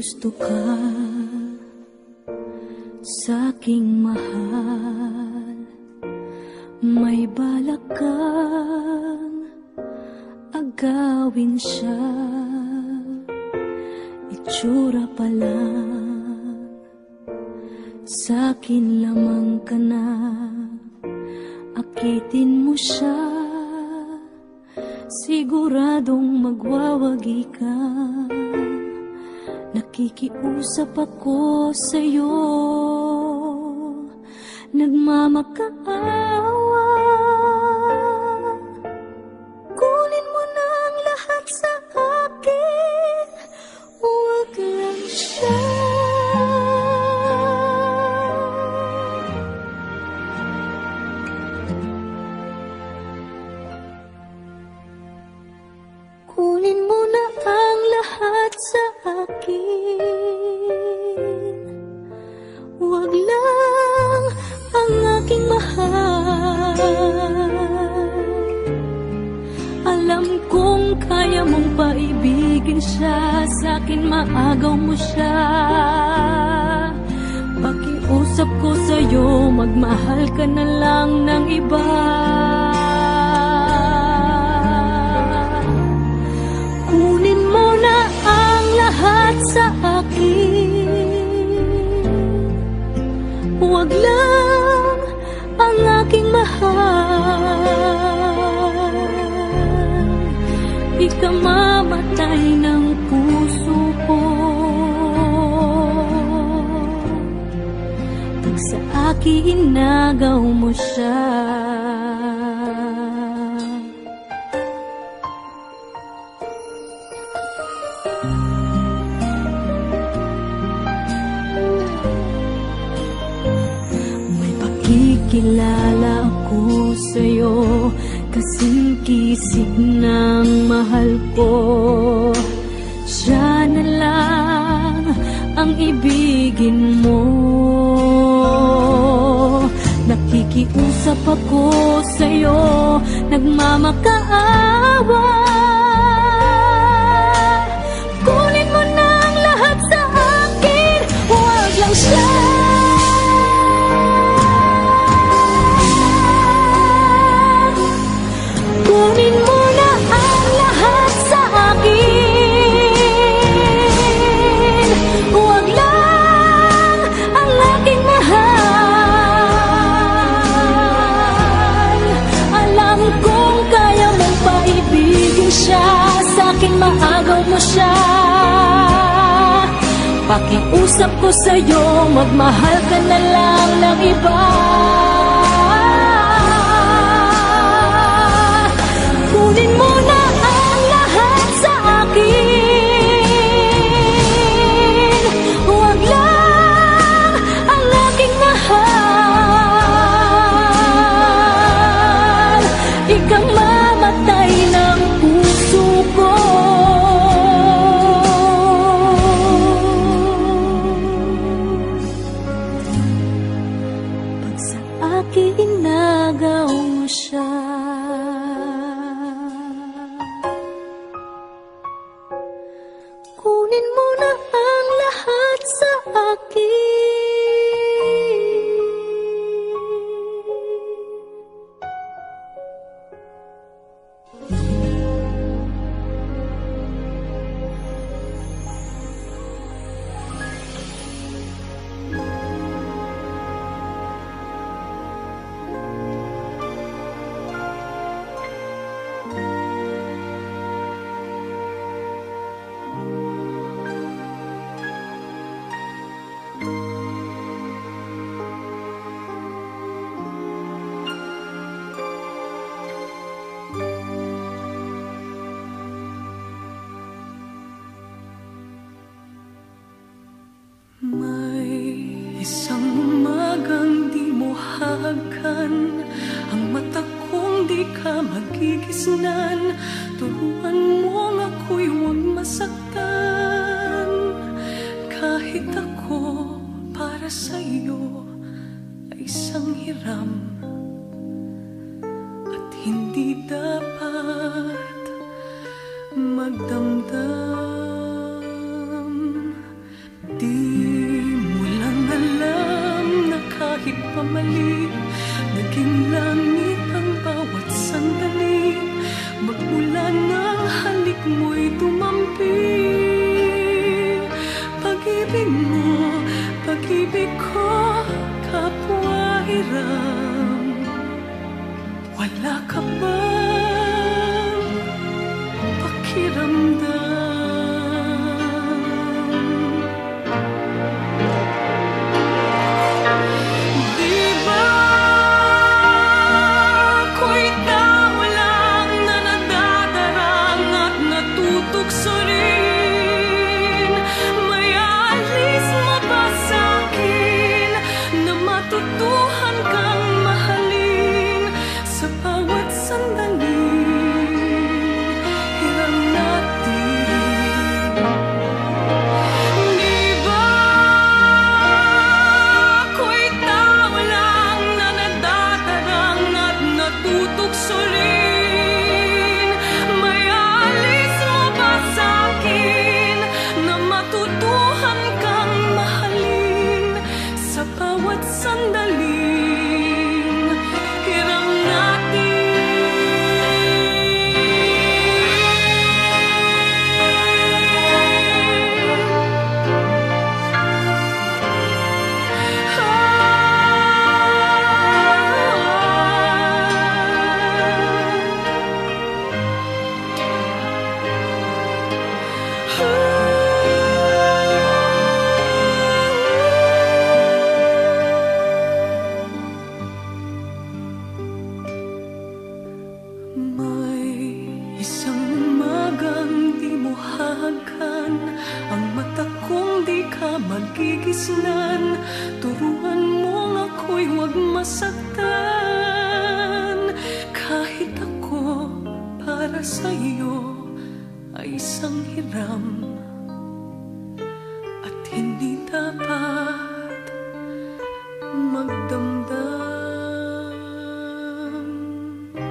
gusto ka sa'king mahal, may balak kang agawin siya. Itsura pa lang, sa'kin lamang ka na, akitin mo siya, siguradong magwawagi ka. Nakikiusap ako sa'yo, nagmamakaawa. Kunin mo na ang lahat sa akin, huwag lang siya. Kunin mo na ang lahat sa akin, huwag lang ang aking mahal. Alam kong kaya mong paibigin siya, sa'kin maagaw mo siya. Pakiusap ko sa'yo, magmahal ka na lang ng iba. Kunin mo na ang lahat sa akin, huwag lang ang aking mahal. Ikamamatay ng puso ko pag sa akin inagaw mo siya. Kilala ako sa'yo, kasing kisig ng mahal ko. Siya na lang ang ibigin mo. Nakikiusap ako sa'yo, nagmamakaawa. Kunin mo na ang lahat sa akin, huwag lang siya. Kunin mo na ang lahat sa akin, huwag lang ang aking mahal. Alam kong kaya mong paibigin siya, sa'kin maagaw mo siya. Pakiusap ko sa'yo, magmahal ka na lang ng iba. Kunin mo na ang lahat sa akin, huwag lang ang aking mahal. Ikang mamatay ng puso ko pag sa akin inagaw mo siya. Kunin mo na ang lahat sa akin. Isang umagang di mo hahagan, ang mata kong di ka magigisnan. Turuan mo ako'y huwag masaktan, kahit ako para sa'yo ay isang hiram at hindi dapat magdamdam. nagkamali. Naging langit ang bawat sandali. Magmula ng halik mo'y tumampi. Pag-ibig mo, pag-ibig ko, kapwa hiram. Wala ka bang pakiramdam? Magigisnan, turuan mong ako'y huwag masaktan. Kahit ako para sa'yo ay isang hiram, at hindi dapat magdamdam.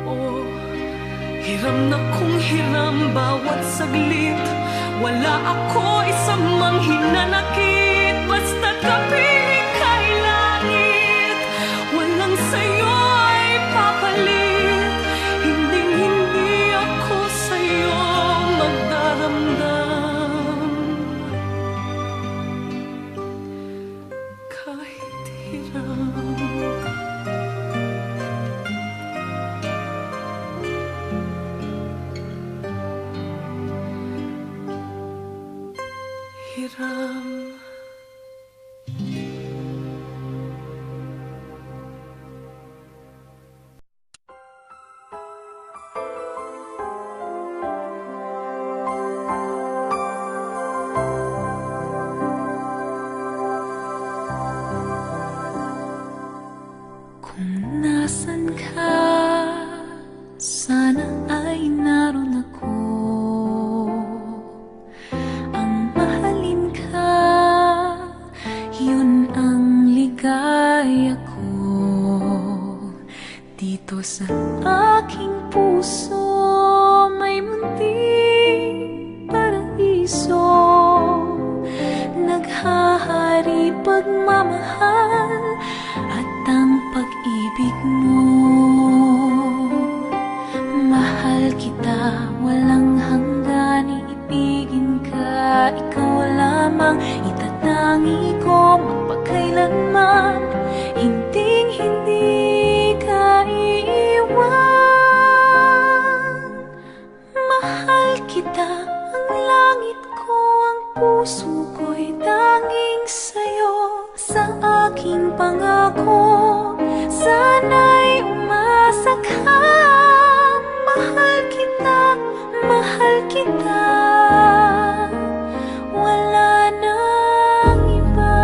Oh, hiram na kung hiram bawat saglit. Wala ako isang mang hinanakit. Basta't kapiling kay langit, walang sa'yo ay papalit. Hinding-hindi ako sa'yo magdaramdam. Kahit hiram. Hiram. Kung nasan ka, sana ay naroon ako. Ang mahalin ka, yun ang ligaya ko. Dito sa aking puso may munting paraiso. Naghahari pagmamahal at ang pag-ibig mo. Mahal kita, walang hanggan, iibigin ka. Ikaw lamang itatangi ko magpakailanman. Hinding-hindi ka iiwan. Mahal kita, ang langit ko, ang puso ko'y tanging sa'yo. Sa aking pangako, sana'y umasa ka. Mahal kita, mahal kita. Wala nang iba.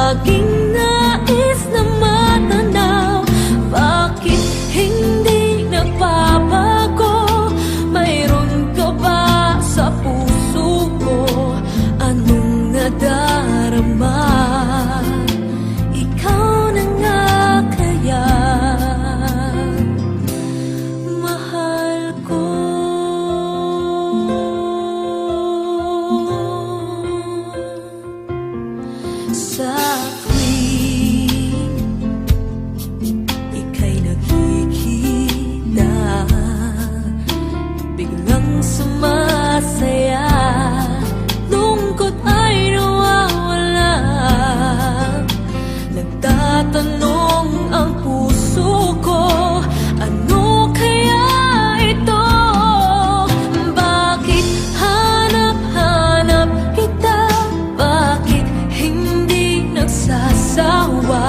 laging nais na matanaw. Bakit hindi nagbabago? Mayroon ka ba sa puso ko? Anong nadarama? Ikaw na nga kaya, mahal ko. Sa tuwing ika'y nakikita, biglang sumasaya, lungkot ay nawawala. Nagtatanong ang puso ko, ano kaya ito? Bakit hanap-hanap kita? Bakit hindi nagsasawa?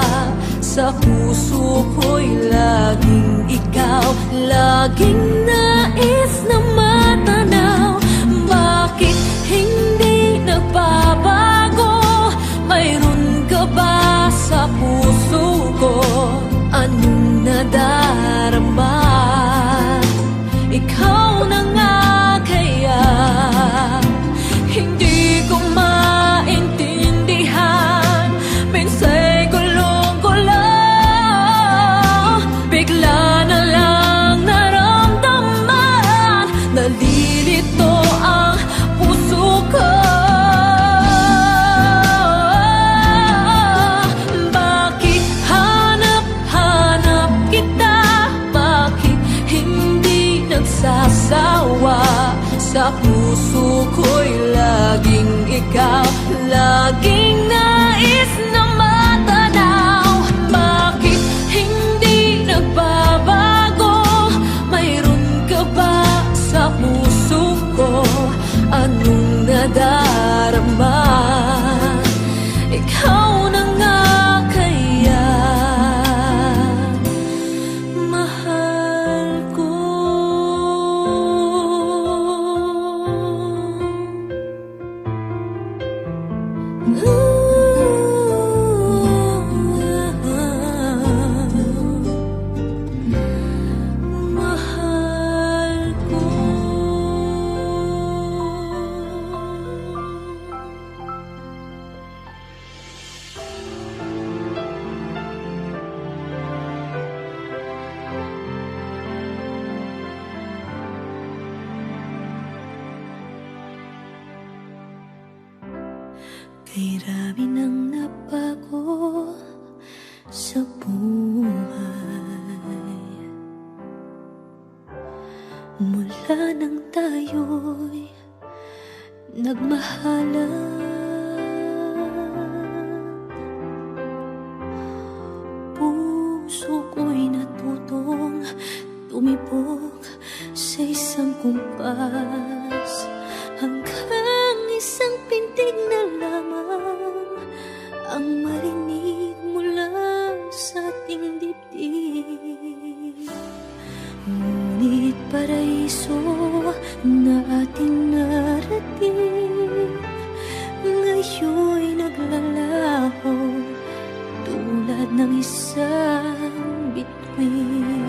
Sa puso ko'y laging ikaw, laging nais na matanaw. Bakit hindi nagbabago? Mayroon ka ba sa puso ko? Anong nadarama? Ikaw na nga kaya, hindi ko maintindihan. Minsa'y gulong-gulo, bigla na lang naramdaman. Nalilito ang puso ko. Bakit hanap-hanap kita? Bakit hindi nagsasawa? Sa puso ko'y laging ikaw, laging nais na matanaw. Bakit hindi nagbabago? Mayroon ka ba sa puso ko? Anong nadarama? Ikaw na nga kaya, mahal ko. Mahal ko. Kay rami nang nabago sa buhay, mula nang tayo'y nagmahalan. Puso ko'y natutong tumibok sa isang kumpas, hanggang isang pintig na lamang ang marinig mula sa ating dibdib. Ngunit paraiso na ating narating, ngayon'y naglalaho tulad ng isang bituin.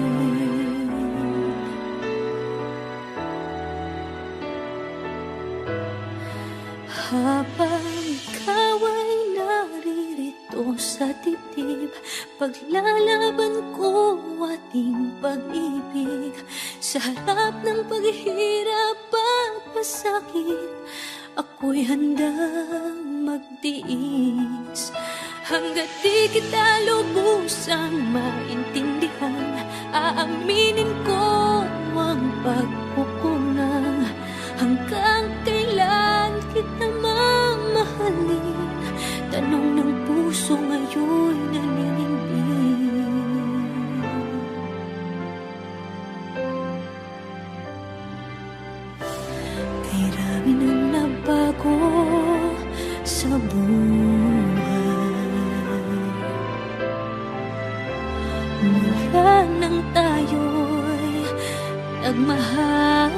Habang ikaw ay naririto sa dibdib, paglalaban ko ating pag-ibig. Sa harap ng paghihirap at pasakit, ako'y handang magtiis. Hanggat di kita lubusang maintindihan, aaminin ko ang pagkukulang. Hanggang kailan kita mamahalin? Tanong ng puso ngayon naninindig. Kay rami nang nabago sa buhay, mula nang tayo'y nagmahalan.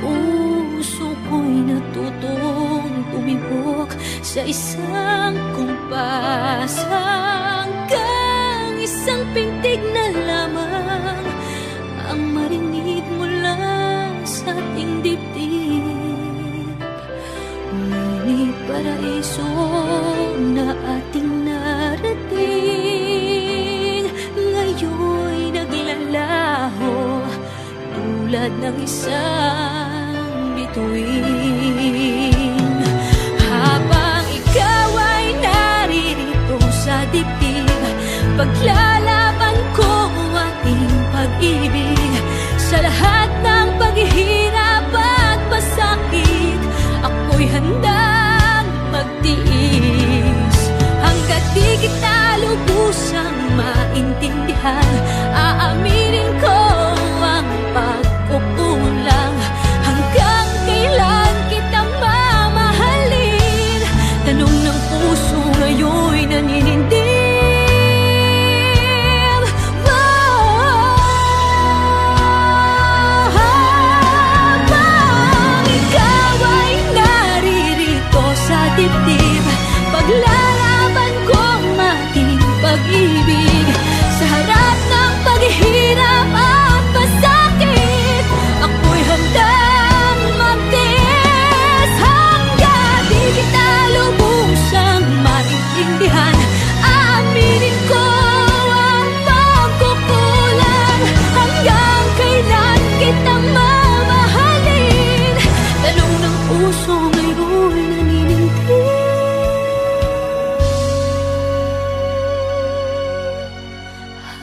Puso ko'y natutong isang kumpas, hanggang isang pintig na lamang ang marinig mula sa ating dibdib. Ngunit paraiso na ating narating ngayon'y naglalaho tulad ng isang bituin. Habang ikaw ay naririto sa dibdib, paglalaban ko ating pag-ibig. Sa lahat ng paghihirap at pasakit, ako'y handang magtiis. Hanggat di kita lubusang maintindihan, aaminin ko ang pagkukulang. Hanggang kailan kita mamahalin? Tanong ng puso ngayon'y naninindig. Habang ikaw ay naririto sa dibdib, paglalaban ko ang ating pag-ibig. Sa harap ng paghihirap at pasakit, ako'y handang magtiis. Hanggang di kita lubusang maintindihan, aaminin ko ang pagkukulang. Hanggang kailan kita mamahalin? Tanong ng puso ngayon naninindig.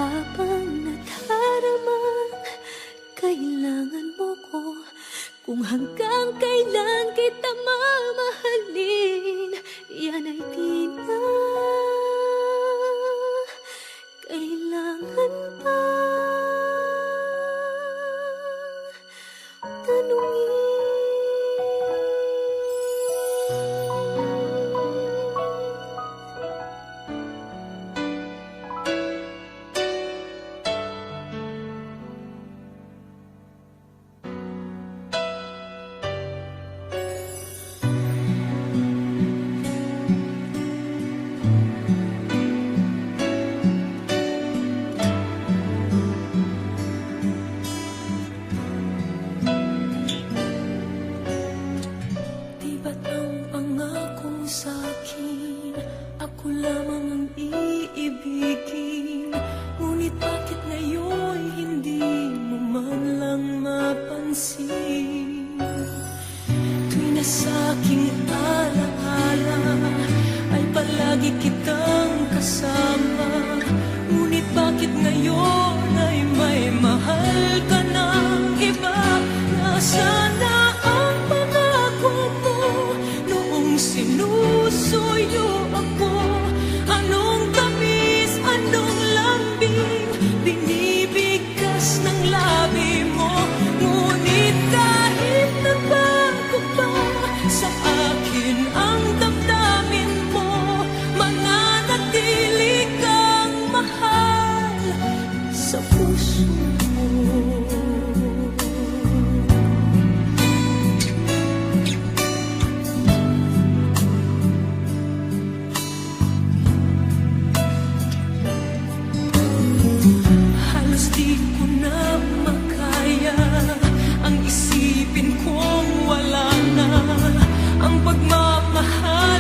Habang nadaramang kailangan mo ko, kung hanggang kailan kita mamahalin, yan ay di na kailangan pa tanungin. Di ba't ang pangako mo sa'kin, ako lamang ang iibigin? Ngunit bakit ngayon hindi mo man lang mapansin? Tuwing nasa aking alaala ay palagi kitang kasama. Ngunit bakit ngayon ay may mahal ka ng iba? Nasaan na ang pangako mo noong sinusuyo ako? Anong tamis, anong lambing binibigkas ng labi mo? Ngunit kahit nabago pa sa akin ang damdamin mo, mananatili kang mahal sa puso mo. Halos di ko na makaya ang isipin kong wala na ang pagmamahal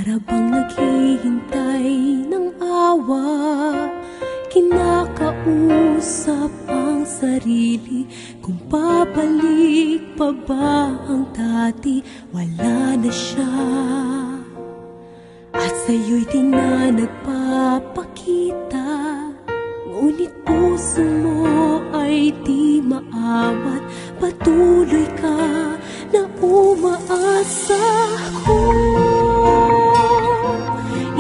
para bang naghihintay ng awa. Kinakausap ang sarili kung babalik pa ba ang dati. Wala na siya at sa'yo'y di na nagpapakita. Ngunit puso mo ay di maawat. Patuloy ka na umaasa. Kung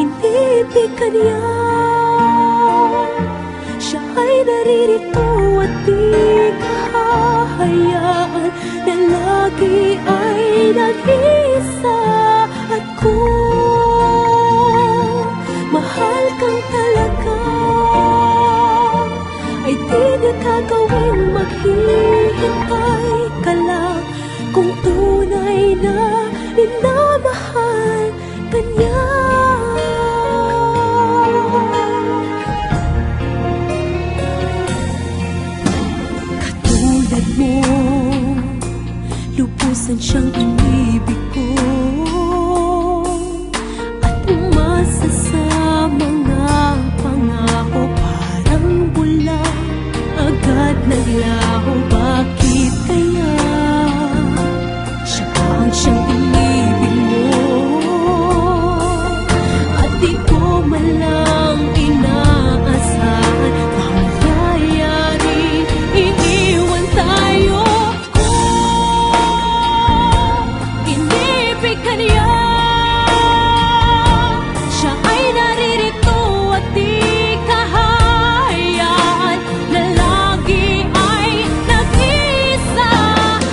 inibig ka niya, siya ay naririto at di kahayaan na lagi ay nag-isa. At kung mahal kang talaga, ay di niya gagawing maghihintay ka lang. Kung tunay na minamahal ka niya. Katulad mo, lubusan siyang inibig ko at umasa sa mga pangako. Parang bula agad naglaho. Bakit kaya siya ang siyang inibig mo at di ko man lang inaasahan? Mangyayari, iiwan tayo. Kung inibig ka niya, siya ay naririto at di kahayaan na lagi ay nag-isa.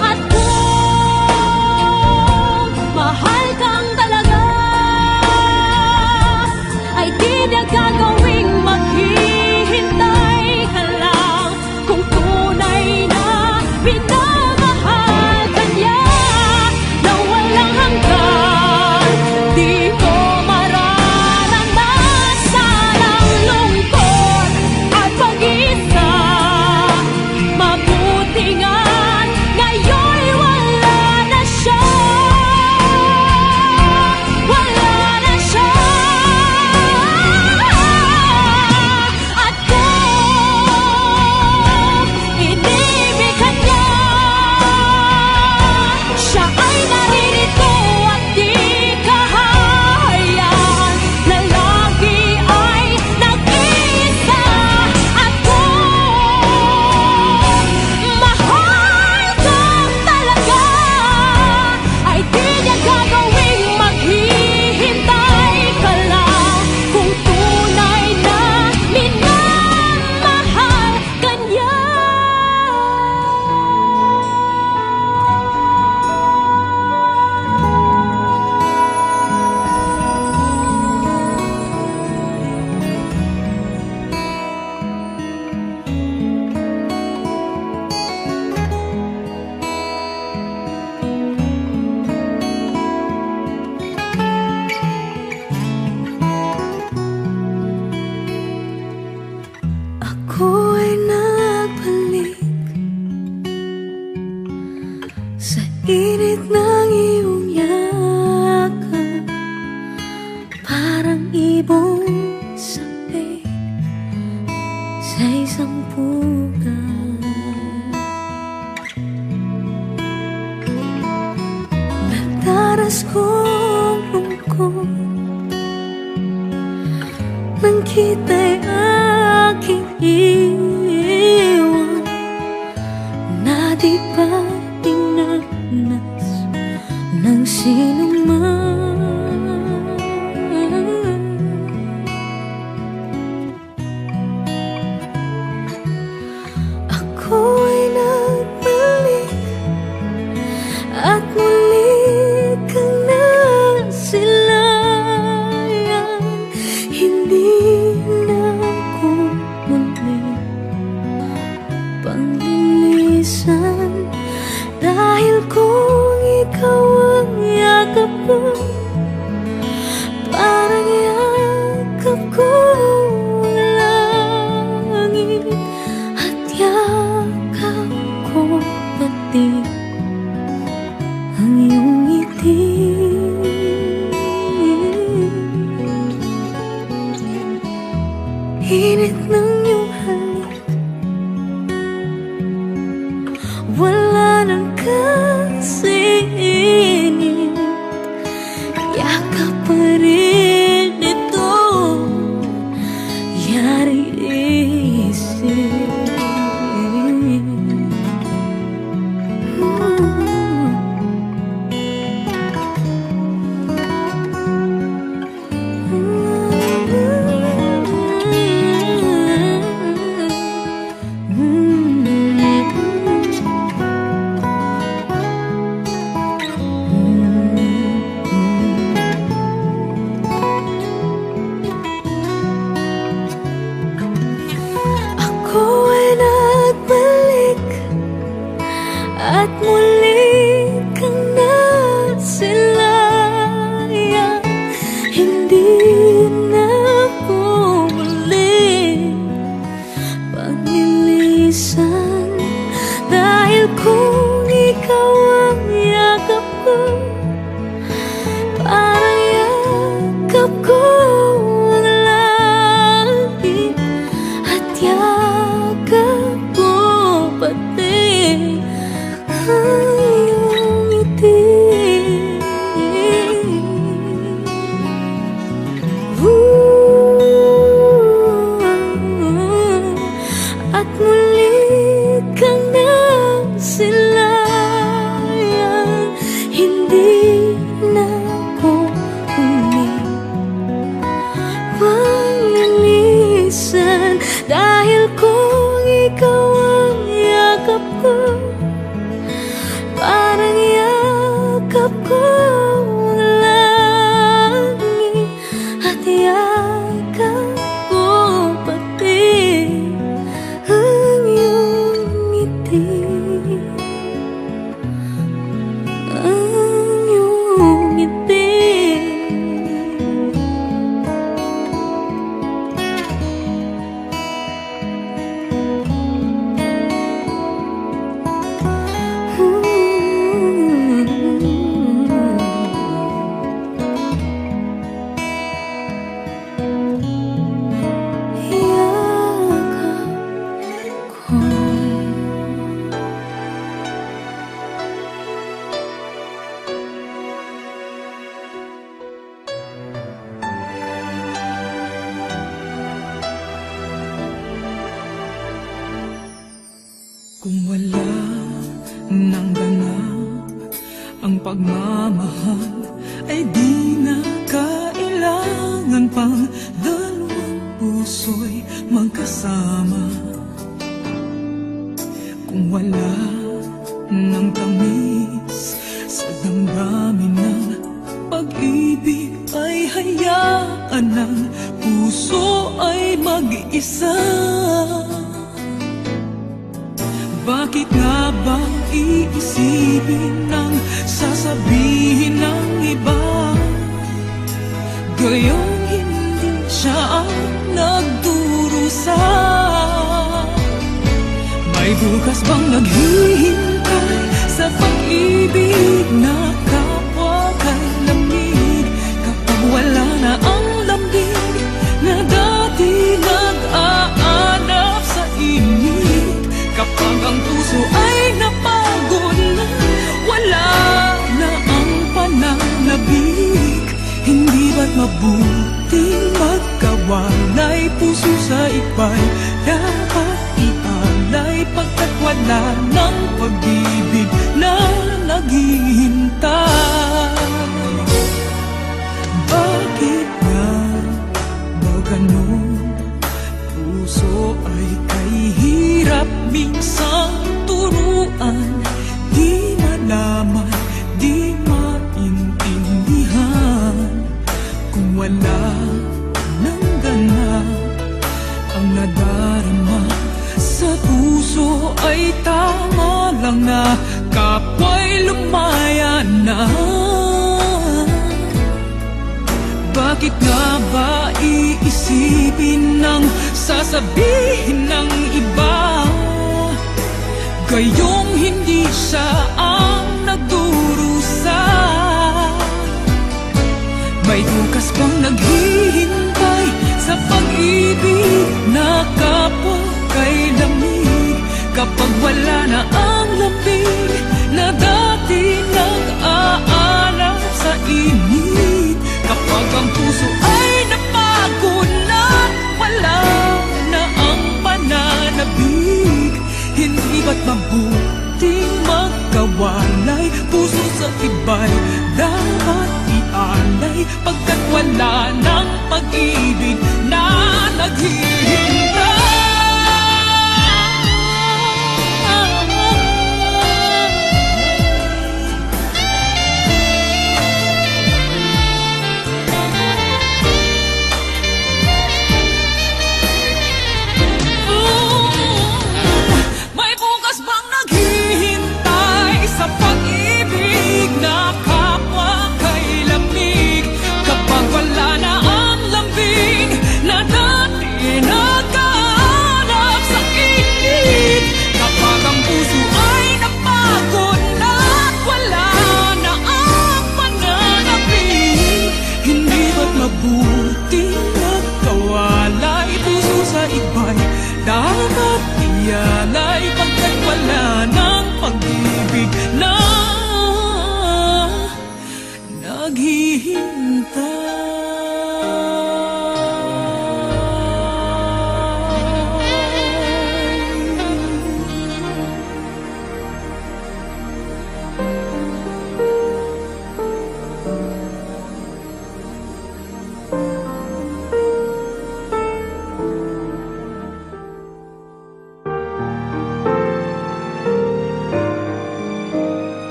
At kung mahal kang talaga, ay di niya gagawing maghihintay ka lang. Kung tunay na minamahal ka niya na walang hanggan, di mo mararanasan ang lungkot at pag-isa. Mabuti nga't ngayon'y wala na siya. Wala na siya. At kung inibig ka niya, siya ay naririto at di kahayaan na lagi ay nag-isa. At kung mahal kang talaga, ay di niya gagawing maghihintay ka lang. Kung tunay na minamahal ka niya. Ako ay nagbalik sa init ng iyong yakap. Parang ibong sapi sa isang pugan. Nagdaras kong lungkot nang kita'y aking iwan, na di ba dinanas ng sinuman. Ako ay nagbalik at muli kang nasilayan. Hindi na ako muli init ng iyong halik, wala nang kasingit. Yakap pa rin ito, yari isip. At muli kang nasilayang, hindi na ako muli pagnilisan. Dahil kung ikaw ang yakap ko, parang yakap ko ang langit, at yakap ko pati ang iyong ngiti. At muli kang nagsilayang, hindi na ako muli pangyalisan. Dahil kung ikaw ang yakap ko, parang yakap ko ang langit, at yakap ko pati ang iyong ngiti. Ang iyong ngiti. Kung wala nang ganap ang pagmamahal, ay di na kailangan pang dalawang puso'y magkasama. Kung wala nang tamis sa damdamin ng pag-ibig, ay hayaan ng puso ay mag-isa. Bakit nga ba iisipin ng sasabihin ng iba, gayong hindi siya ang nagdurusa? May bukas bang naghihintay sa pag-ibig na kapwa kay lamig, kapag wala na ang lambing na dati nag-aanap sa init? Kapag ang puso ay napagod na, wala na ang pananabik, hindi ba't mabuting magkawalay? Puso sa iba'y dapat ialay, pagkat wala ng pag-ibig na naghihintay. Bakit nga ba ganun? Puso ay kay hirap minsang turuan, di malaman, di maintindihan. Kung wala nang ganap ang nadarama sa puso, ay tama lang na kapwa'y lumaya na. Bakit nga ba iisipin ng sasabihin ng iba, gayong hindi siya ang nagdurusa? May bukas bang naghihintay sa sa pag-ibig na kapwa kay lamig. Kapag wala na ang lamig na dati nag-aalab sa init. Kapag ang puso ay napagod na wala na ang pananabik. Hindi ba't mabuting magkawalay? Puso sa iba'y dapat ialay, pagkat wala ng pag-ibig na naghihintay. May bukas bang naghihintay sa pag-ibig na kapwa kay lamig? Kapag wala na ang lambing na dati nagkahanap sa init. Kapag ang puso ay napagod na wala na ang pananabik. Hindi ba't mabuting magkawalay? Puso sa iba'y dapat ialay, pagkat wala ng pag-ibig na naghihintay.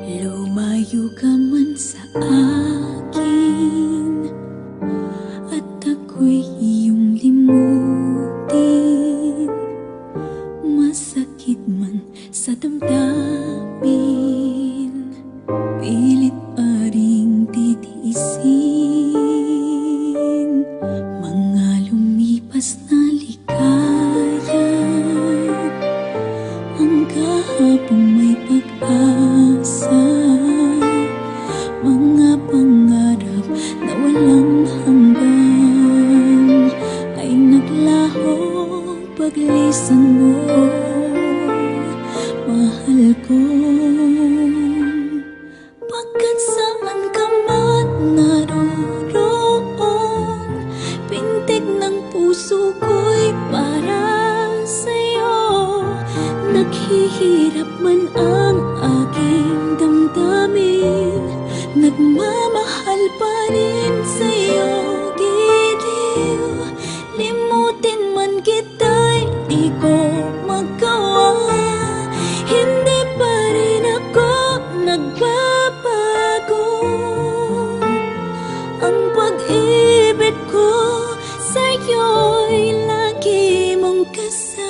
Lumayo ka man sa akin at ako'y iyong limutin. Masakit man sa damdamin, pilit pa ring titiisin. Mga lumipas na ligaya, ang kahapon may pag-asa. Mga pangarap na walang hanggan ay naglaho paglisan mo, mahal ko. Pagkat saan ka man naroon, pintig ng puso ko'y para sa'yo. Naghihirap man ang aking damdamin, nagmamahal pa rin sa'yo, giliw. Limutin man kita'y di ko magawa. Hindi pa rin ako nagbabago. Ang pag-ibig ko sa'yo'y lagi mong kasama.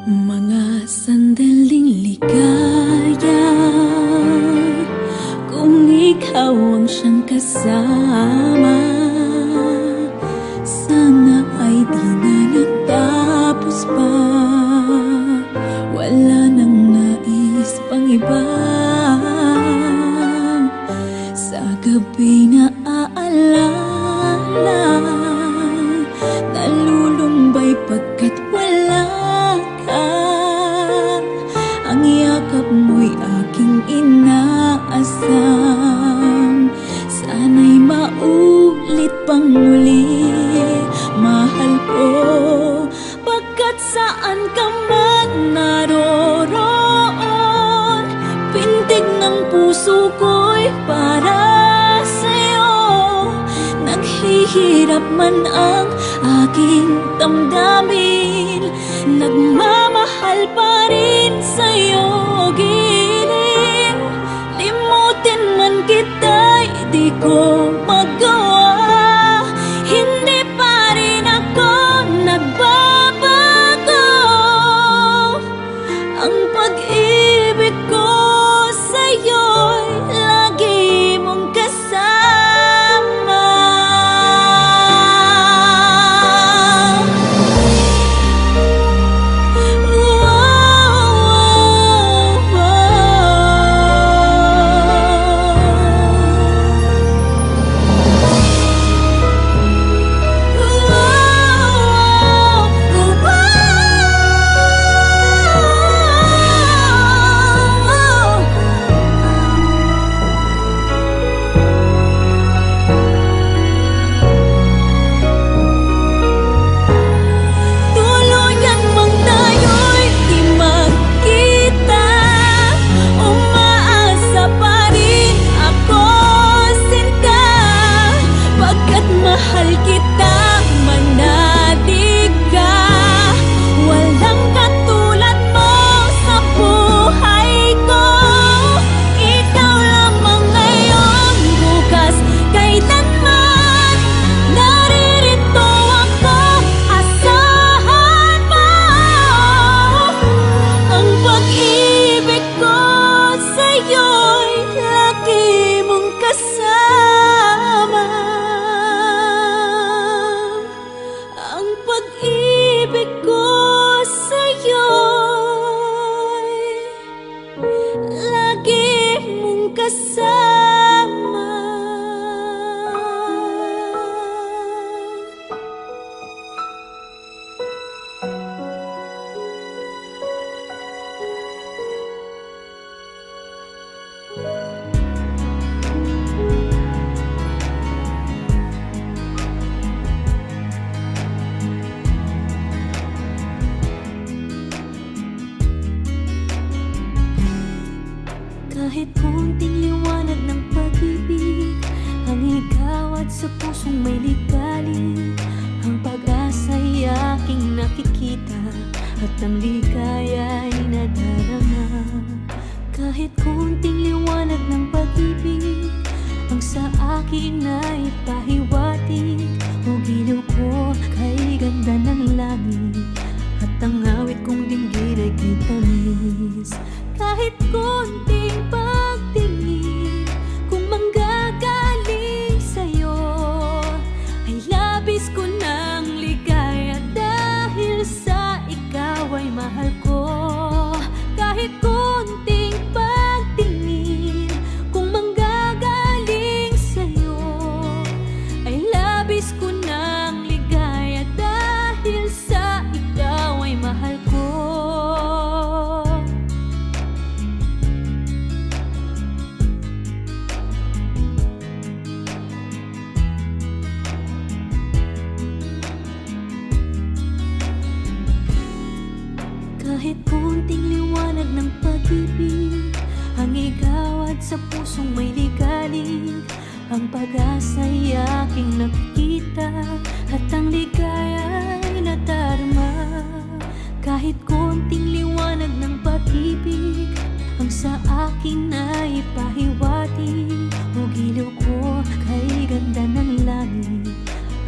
Mga sandaling ligaya, kung ikaw ang siyang kasama, sana ay di na natapos pa. Wala nang nais pang iba. Sa gabi na aalala, nalulumbay pagkat wala ka. Ang yakap mo'y aking inaasam, sana'y maulit pang muli, mahal ko. Pagkat saan ka man naroon, pintig ng puso ko'y para sa'yo. Naghihirap man ang aking damdamin, nagmamahal pa rin sa'yo, giliw. Limutin man kita'y di ko magawa. Hindi pa rin ako nagbabago. Ang pag-ibig ko sa'yo'y lagi mong kasama. kasama. Kahit konting liwanag ng pag-ibig ang igawad sa pusong may ligalig, ang pag-asa'y aking nakikita at ang ligaya'y nadarama. Kahit konting liwanag ng pag-ibig ang sa akin ay pahiwatig, o giliw ko kay ganda ng langit at ang awit kong dinggin ay kay tamis. Kahit konting pagtingin kung manggagaling sa'yo ay labis ko ng ligaya dahil sa ikaw ay mahal ko. Kahit konting pagtingin kung manggagaling sa'yo ay labis ko ng ligaya dahil sa ikaw ay mahal ko. Kahit konting liwanag ng pag-ibig ang igawad sa pusong may ligalig, ang pag-asa'y aking nakikita at ang ligaya'y nadarama. Kahit konting liwanag ng pag-ibig ang sa akin ay pahiwatig, o giliw ko kay ganda ng langit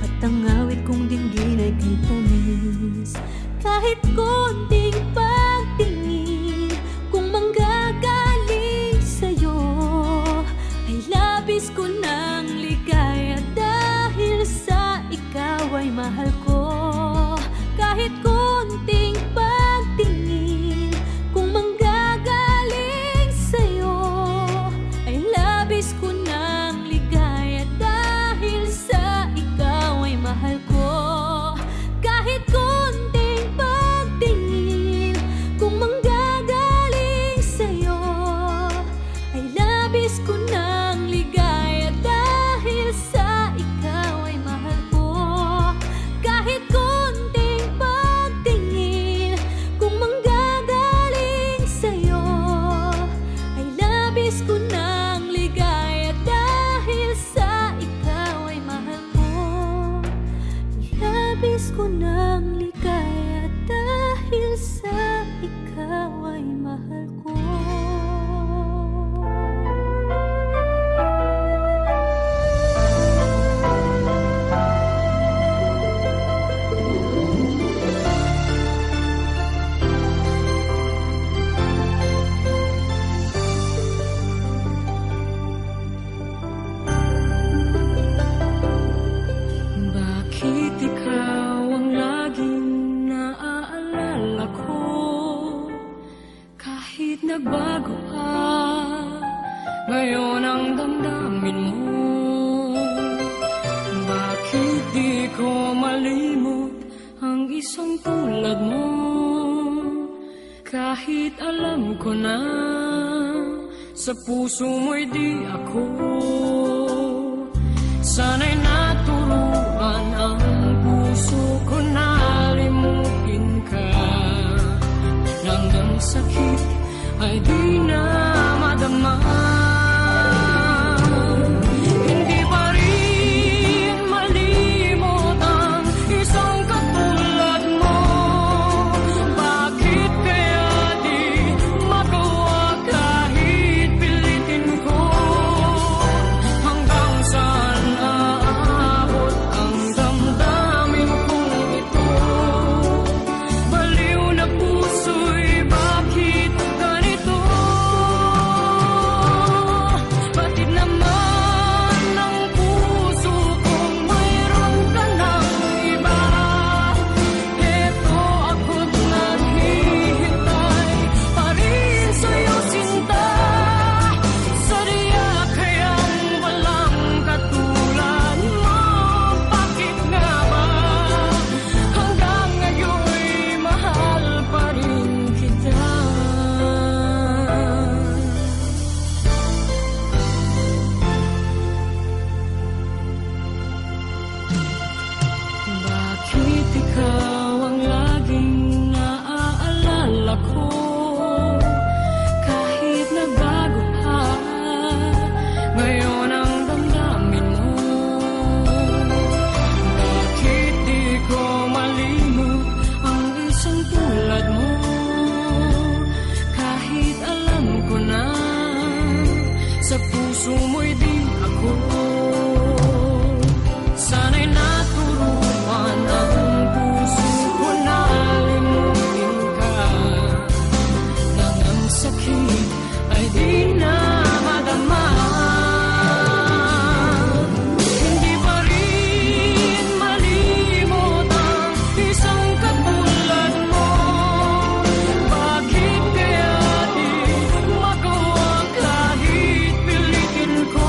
at ang awit kong dinggin ay kay tamis. Kahit konting pagtingin kung manggagaling sa'yo ay labis ko ng ligaya dahil sa ikaw ay mahal ko. Kahit konting pagtingin kung manggagaling sa'yo ay labis ko ng ligaya dahil sa ikaw ay mahal ko. Kahit konting pagtingin kung manggagaling sa'yo ay labis ko ng ligaya dahil sa ikaw ay mahal ko. Kahit konting pagtingin kung manggagaling sa'yo ay labis ko ng ligaya dahil sa ikaw ay mahal ko. Labis ko ng ligaya dahil sa ikaw ay mahal ko. Bakit ikaw ang laging naaalala ko? Kahit nagbago ka, ngayon ang damdamin mo. Bakit di ko malimot ang isang tulad mo? Kahit alam ko na sa puso mo'y di ako. Sana'y naturuan ang puso ko na limutin ka, nang ang sakit ay di na madama. Hindi pa rin malimot ang isang katulad mo. Bakit kaya di magawa kahit pilitin ko? Hanggang saan aabot ang damdamin kong ito? Baliw na puso'y bakit ganito? sa puso mo'y di ako. Sana'y naturuan ang puso ko na limutin ka, nang ang sakit ay di na madama. Hindi pa rin malimot ang isang katulad mo. Bakit kaya di magawa kahit pilitin ko?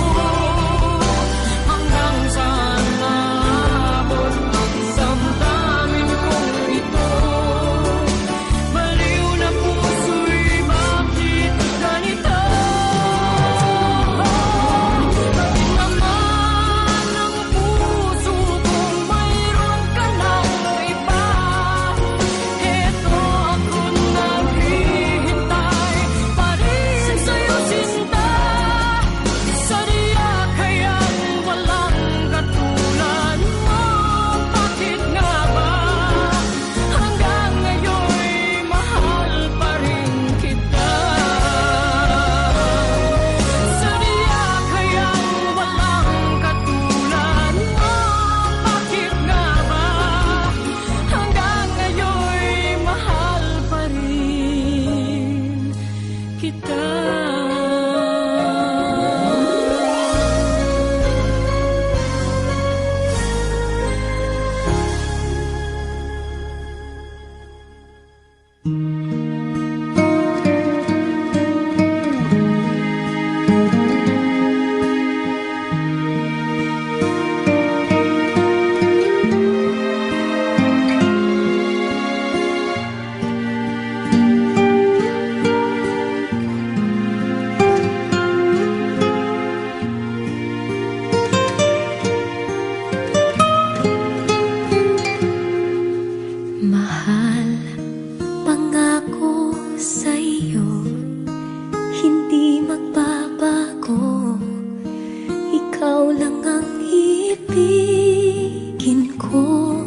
Hanggang saan maabot ang damdamin kong ito? Baliw na puso'y bakit ganito? Bakit naman ang puso kong mayroon ka ng iba? Eto ako naghihintay pa rin sa'yo, sinta. Sadya kayang walang katulad mo? Bakit nga ba hanggang ngayon'y mahal pa rin kita? Sadya kayang walang katulad mo? Bakit nga ba hanggang ngayon'y mahal pa rin kita? Mahal, pangako sa'yo, hindi magbabago. Ikaw lang ang ibigin ko.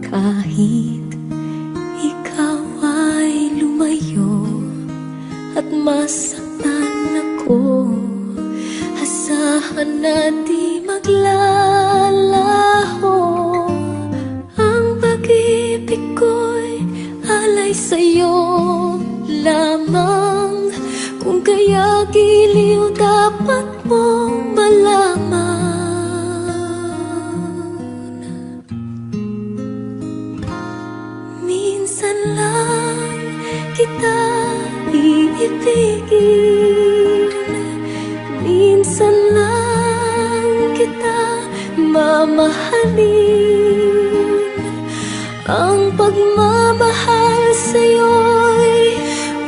Kahit ikaw ay lumayo at masaktan ako, asahan na di maglalaho. Ang pag-ibig ko'y alay sa'yo lamang. Kung kaya giliw dapat mong malaman. Minsan lang kita iibigin, minsan lang kita mamahalin. Ang pagmamahal sa'yo'y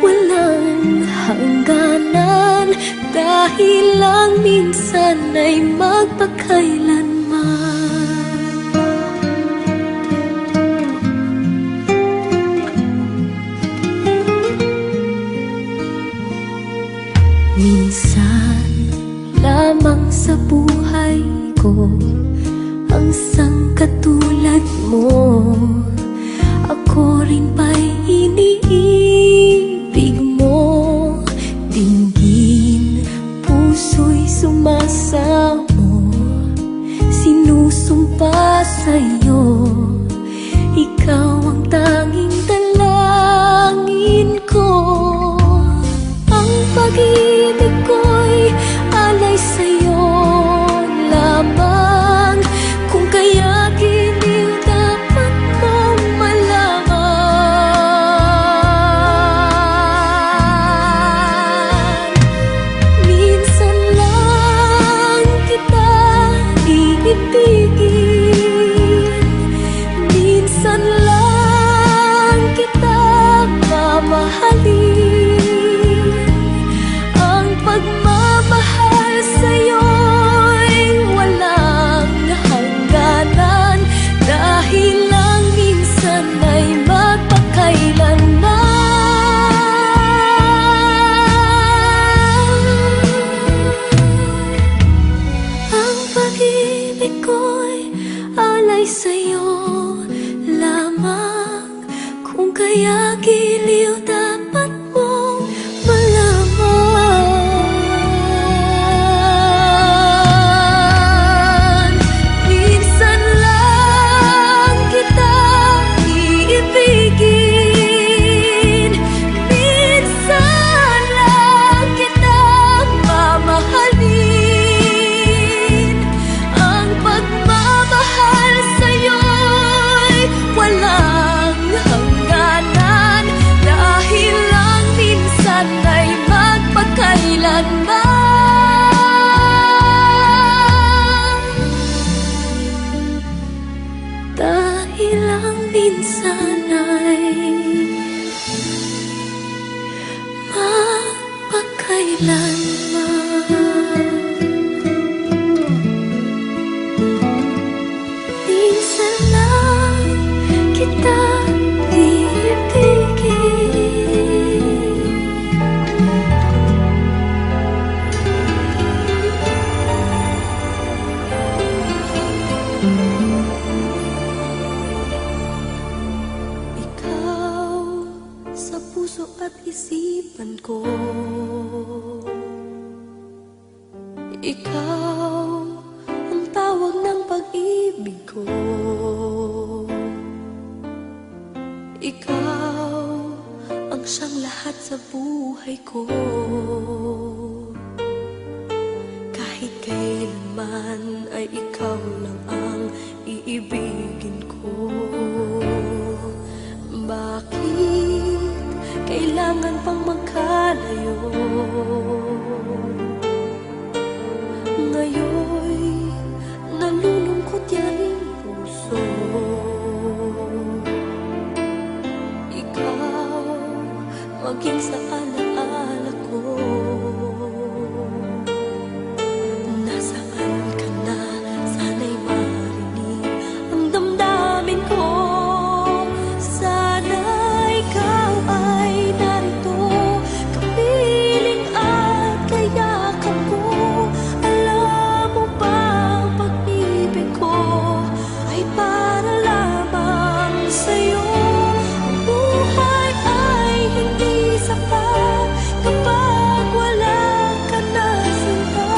walang hangganan, dahil lang minsan ay magpakailanman. Minsan lamang sa buhay ko ang isang katulad mo. Ako rin ba'y iniibig mo? Dinggin, puso'y sumasamo, sinusumpa sa'yo. Ikaw ang tanging dalangin ko. Ang pag-ibig ko'y alay sa'yo lamang. Kung kaya giliw dapat mong malaman. Minsan lang kita iibigin, minsan lang kita mamahalin. Ang pagmamahal sa'yo'y walang hangganan, dahil lang minsan ay magpakailanman. Ang pag-ibig ko'y alay sa'yo lamang. Kung kaya giliw dapat mong malaman. isipan ko. Ikaw ang tawag ng pag-ibig ko. Ikaw ang siyang lahat sa buhay ko. Kahit kailanman ay ikaw lang ang iibigin ko. Bakit kailangan pang magkalayo? Ngayon'y nalulungkot yaring puso. Ikaw maging sa alaala ko. Nasaan ka na? Sana'y marinig ang damdamin ko. Sana ikaw ay narito, kapiling at kayakap ko. Alam mo ba ang pag-ibig ko ay para lamang sa'yo. Ang buhay ay hindi sapat kapag wala ka na sinta.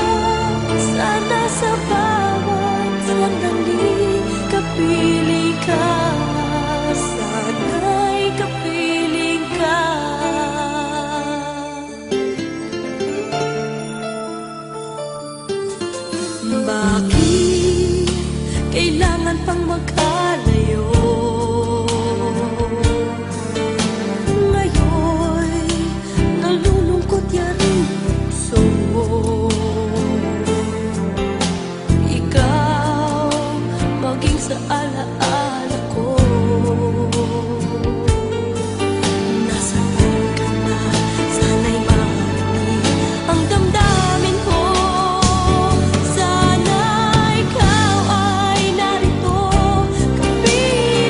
Sana sa bawat sandali kapiling ka. Sana'y kapiling ka. Bakit kailangan pang magkalayo? Ngayon'y nalulungkot yaring puso. Ikaw maging sa alaala ko. Nasaan ka na? Sana'y marinig ang damdamin ko. Sana ikaw ay narito, kapiling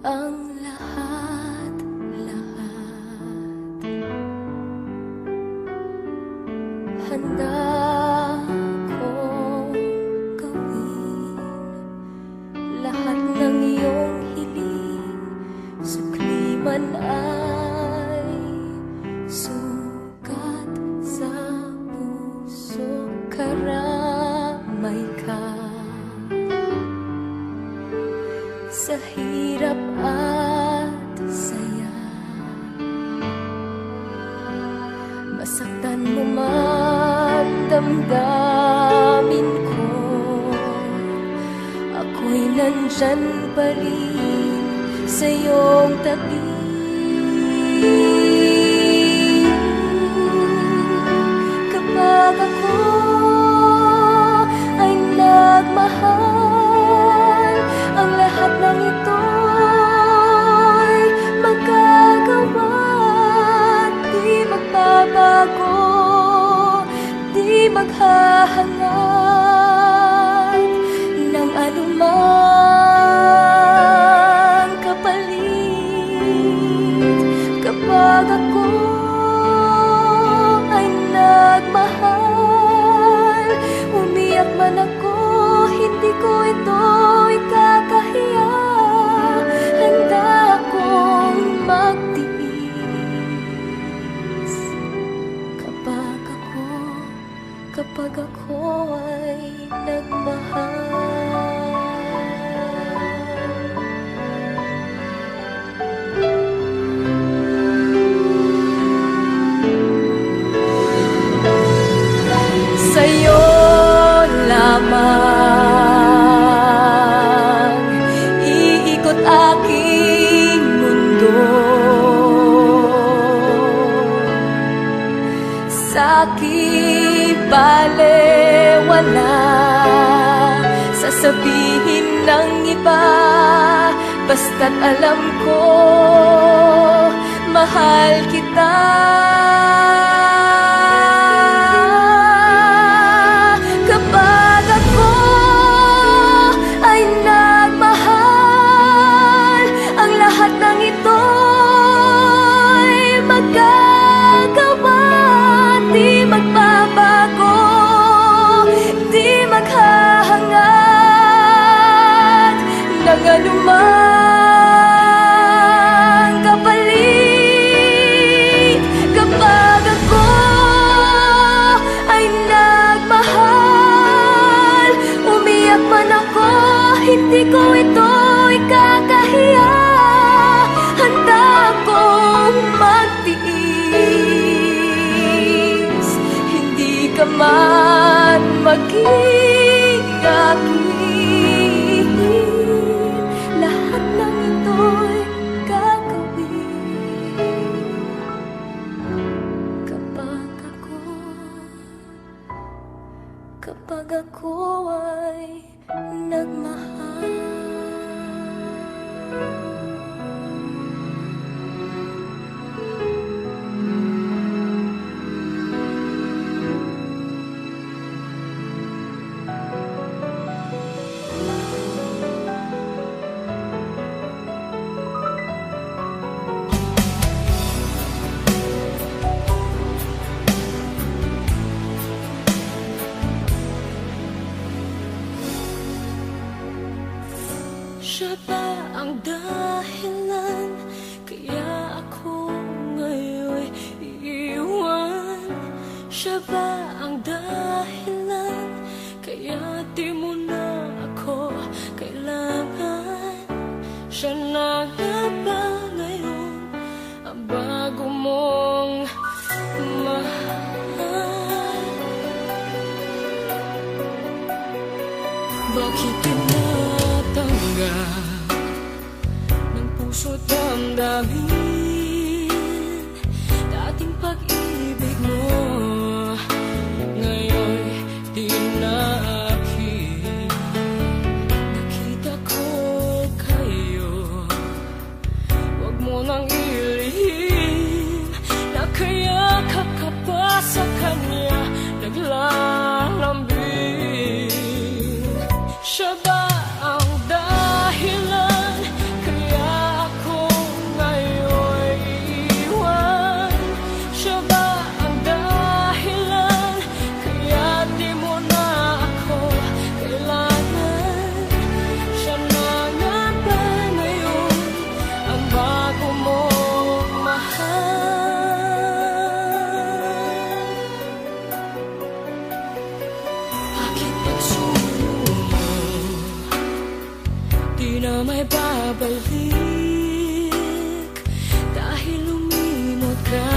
ang lahat-lahat. Handa kong gawin lahat ng iyong hiling, sukli man ay sukat sa puso. Karamay ka sa hirap at saya, masaktan mo man damdamin ko, ako'y nandyan pa rin sa iyong tabi. Kapag ako ay nagmahal, ang lahat ng ito'y magagawa. Di magbabago, di maghahangad ng anumang kapalit. Kapag ako ay nagmahal, umiyak man ako, hindi ko ito ikakahiya. Handa akong magtiis kapag ako ay nagmahal. Sa'yo lamang iikot aking mundo, sa'king balewala sasabihin ng iba, basta't alam ko mahal kita. Kapag ako ay nagmahal, ang lahat ng ito'y magagawa. Di magbabago, di maghahangad ng anumang kapalit. Kapag ako ay nagmahal, umiyak man ako, hindi ko ito ikakahiya. Handa akong magtiis, hindi ka man maging akin. Lahat ng ito'y gagawin kapag ako ay nagmahal. Siya ba ang dahilan kaya ako ngayon iiwan? Siya ba ang dahilan kaya di mo na ako kailangan? Siya na nga ba ngayon ang bago mong mahal? Bakit tinatanggal ng puso't damdamin dating pag-ibig mo? Ngayon'y di na akin. Nakita ko kayo, wag mo nang ilihim. Nakayakap ka pa sa kanya, naglalambing. Siya ba ang dahilan kaya may babalik dahil lumimot ka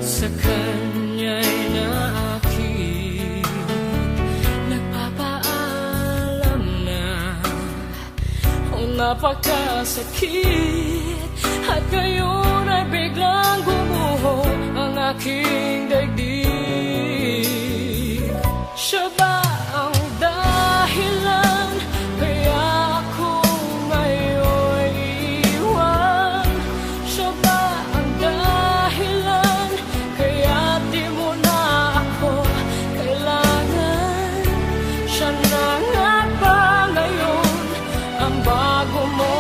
sa kanya'y naakit. Nagpapaalam na ang napakasakit, at ngayon ay biglang gumuho ang aking daigdig. Siya ba ang dahilan kaya ako ngayon iiwan? Siya ba ang dahilan kaya di mo na ako kailangan? Siya na nga ba ngayon ang bago mo?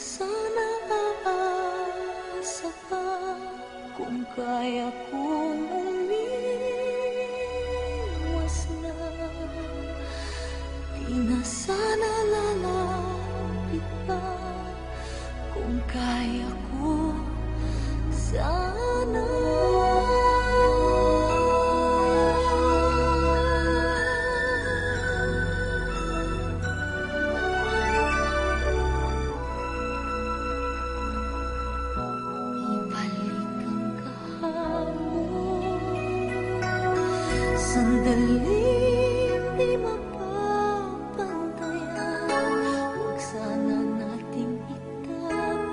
Sana aasa ka kung kaya kong umiwas na. Di na sana lalapit pa kung kaya ko sana. Sandaling di mapapantayan, huwag sana nating itapon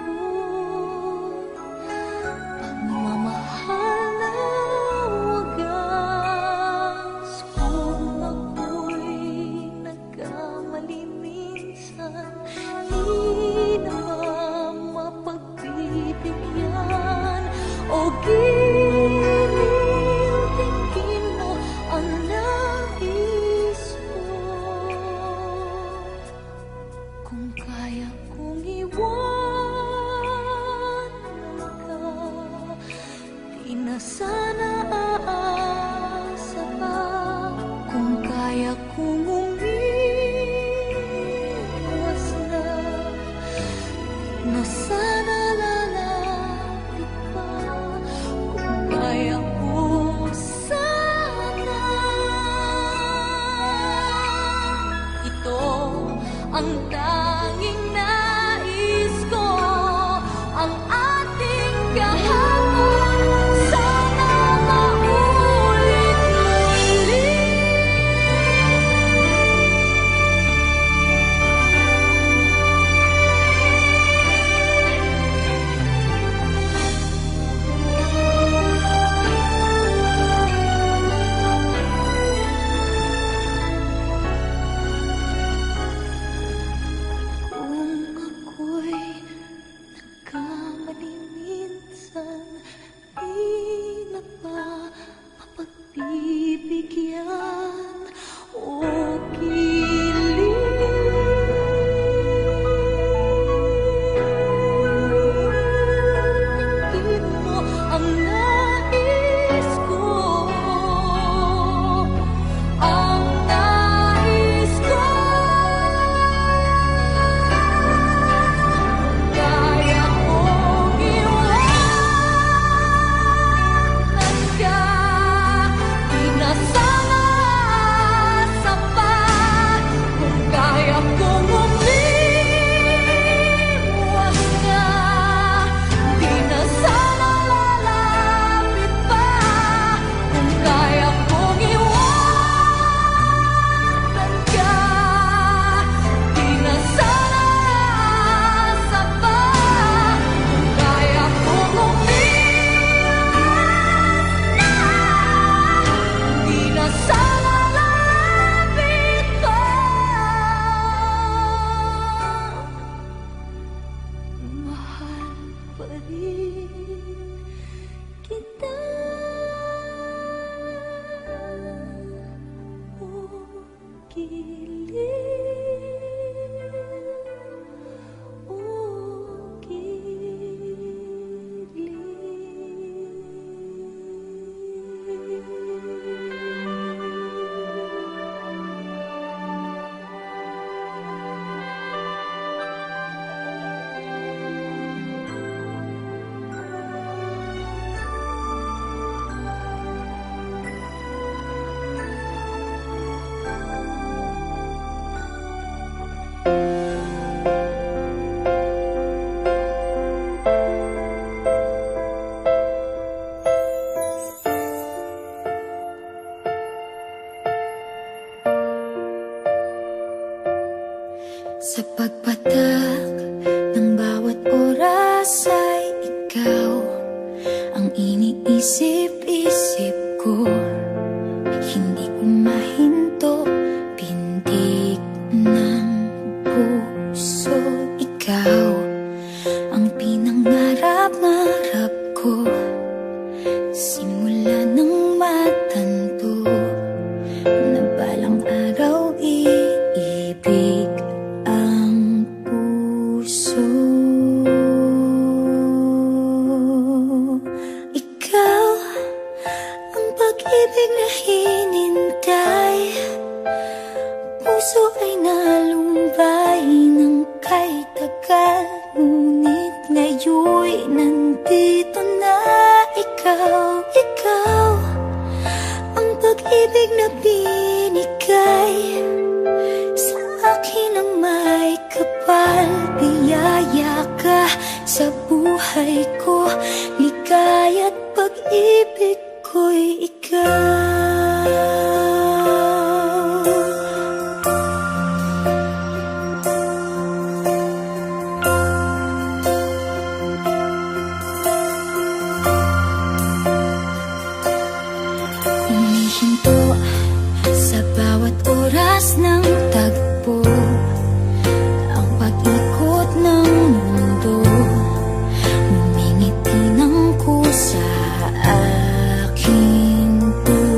pagmamahal na wagas. Kung ako'y nagkamali minsan, di naman mapagbibigyan o kung kaya kong iwanan ka, di na sana aasa pa kung kaya kong umiwas na. Di na sana lalapit pa kung kaya ko sana. Ito ang tanging nais ko, ang ating kahapon sana maulit muli. kita. O giliw, o sa pagpatak ng bawat oras ay ikaw ang iniisip-isip ko. Hindi ko mahinto, pintig ng puso. Ikaw ang pinangarap-ngarap ko, simula ng matanto na balang araw iibig ang puso. Ikaw ang pag-ibig na hinintay, puso ay nalumbay ng kay tagal, ngunit ngayon'y nandito na ikaw. Ikaw ang pag-ibig na binigay sa akin ang may kapal. Biyaya ka sa buhay ko, ligaya't pag-ibig ko'y ikaw. Umihinto sa bawat oras ng tagpo, ang pag-ikot ng mundo, ngumingiti ng kusa aking puso.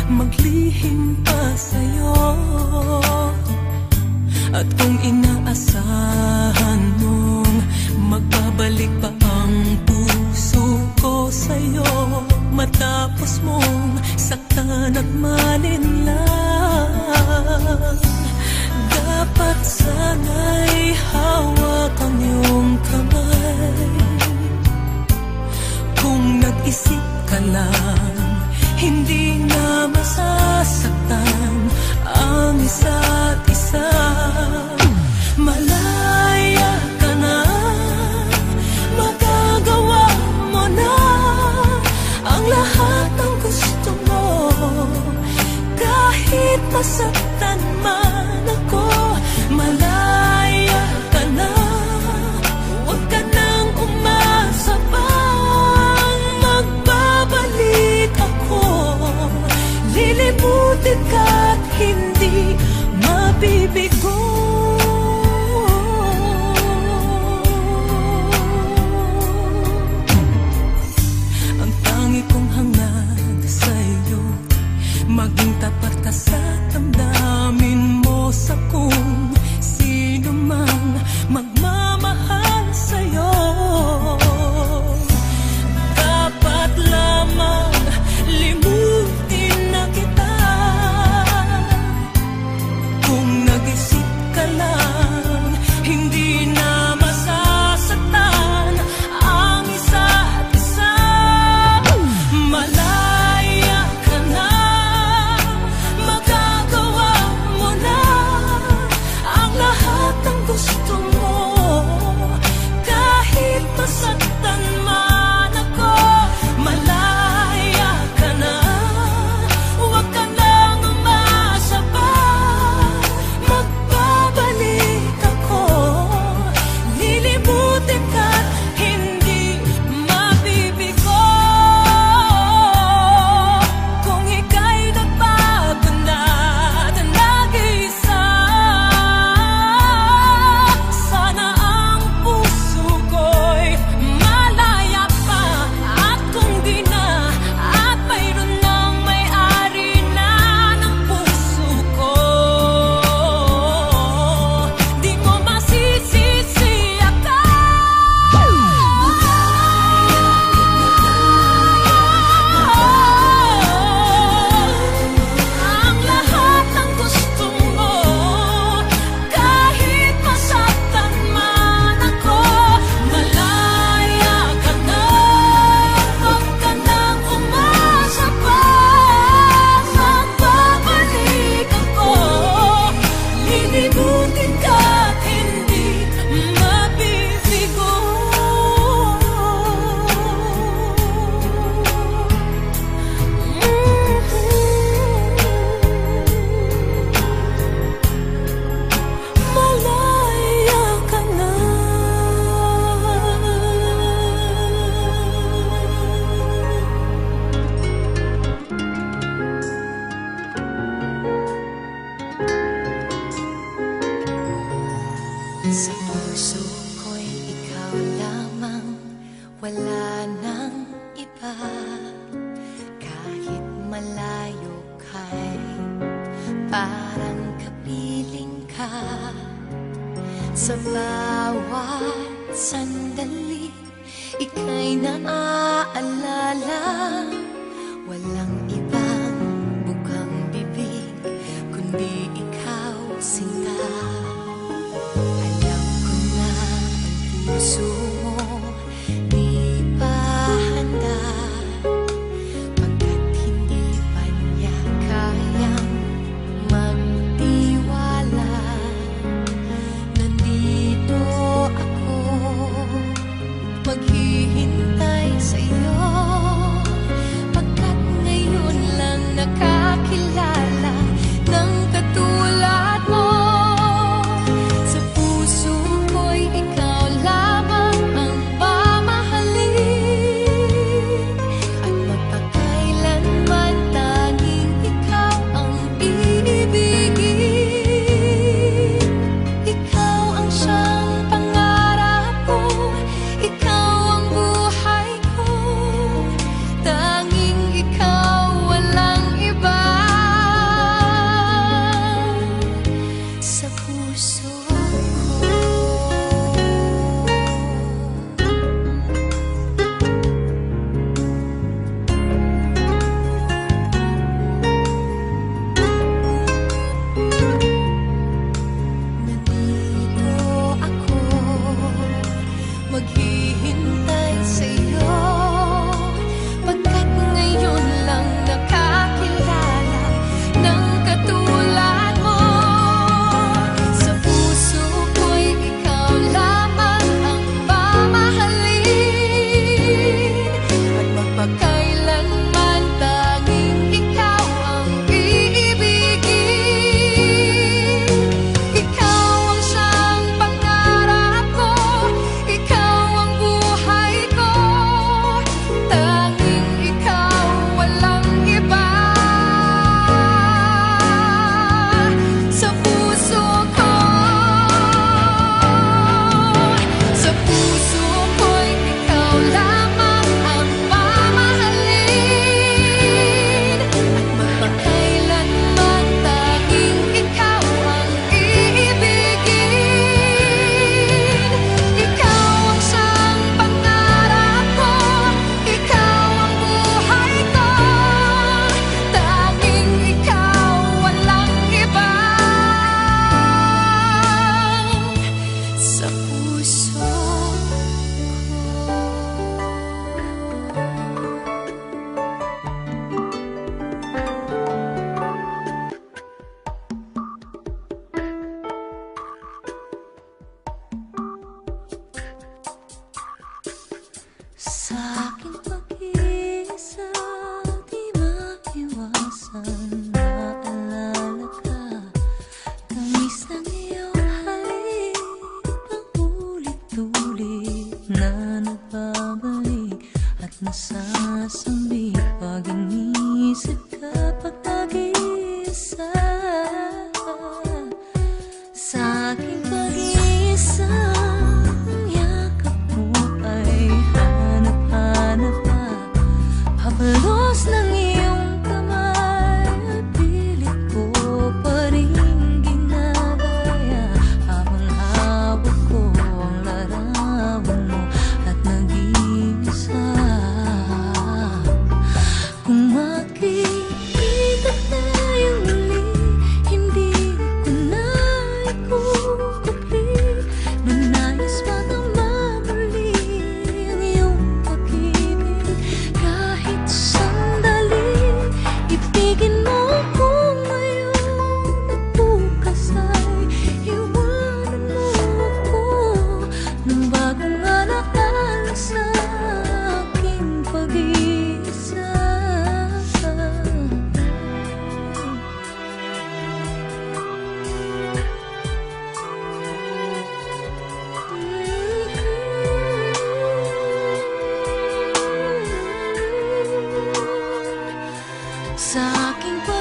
maglihim pa sa'yo. At kung inaasahan mong magbabalik pa ang puso ko sa'yo, matapos mong saktan at malinlang, dapat sana'y hawak ang iyong kamay. Kung nag-isip ka lang, hindi na masasaktan ang isa't isa. Malaya ka na, magagawa mo na ang lahat ng gusto mo. Kahit masaktan man ako, malaya ka na. Huwag ka nang umasa pang magbabalik ako. Lilimutin ka't hindi mabibigo. Ang tangi kong hangad sa'yo, maging tapat ka sa damdamin mo, sa kung sino mang magmamahal sa'yo. Dapat lamang limutin na kita. Kung nag-isip ka lang, hindi na masasaktan ang isa't isa. Malaya ka na, magagawa mo na ang lahat ng gusto mo. Kahit masaktan man ako, malaya ka na. Huwag ka nang umasa pa, magbabalik ako. Lilimutin ka't hindi mabibigo. Kung ika'y nagbago na at nag-iisa, sana ang puso ko'y malaya pa. At kung di na, at mayroon ng may-ari na ng puso ko, di mo masisisi ako. Ang lahat ng gusto mo, kahit masaktan man ako, malaya ka na. Huwag ka nang umasa pa, magbabalik ako. Lilimutin ka't hindi mabibigo. Malaya ka na. Sa puso ko'y ikaw lamang, wala nang iba. Kahit malayo ka'y parang kapiling ka. Sa bawat sandali, ika'y naaalala. Walang ibang bukang bibig, kundi ikaw, sinta. Alam ko na ang puso mo di pa handa, pagkat hindi pa niya kayang magtiwala. Nandito ako, maghihintay sa'yo, pagkat ngayon lang nakakilala ng katulad mo. Sa puso ko'y ikaw lamang, aking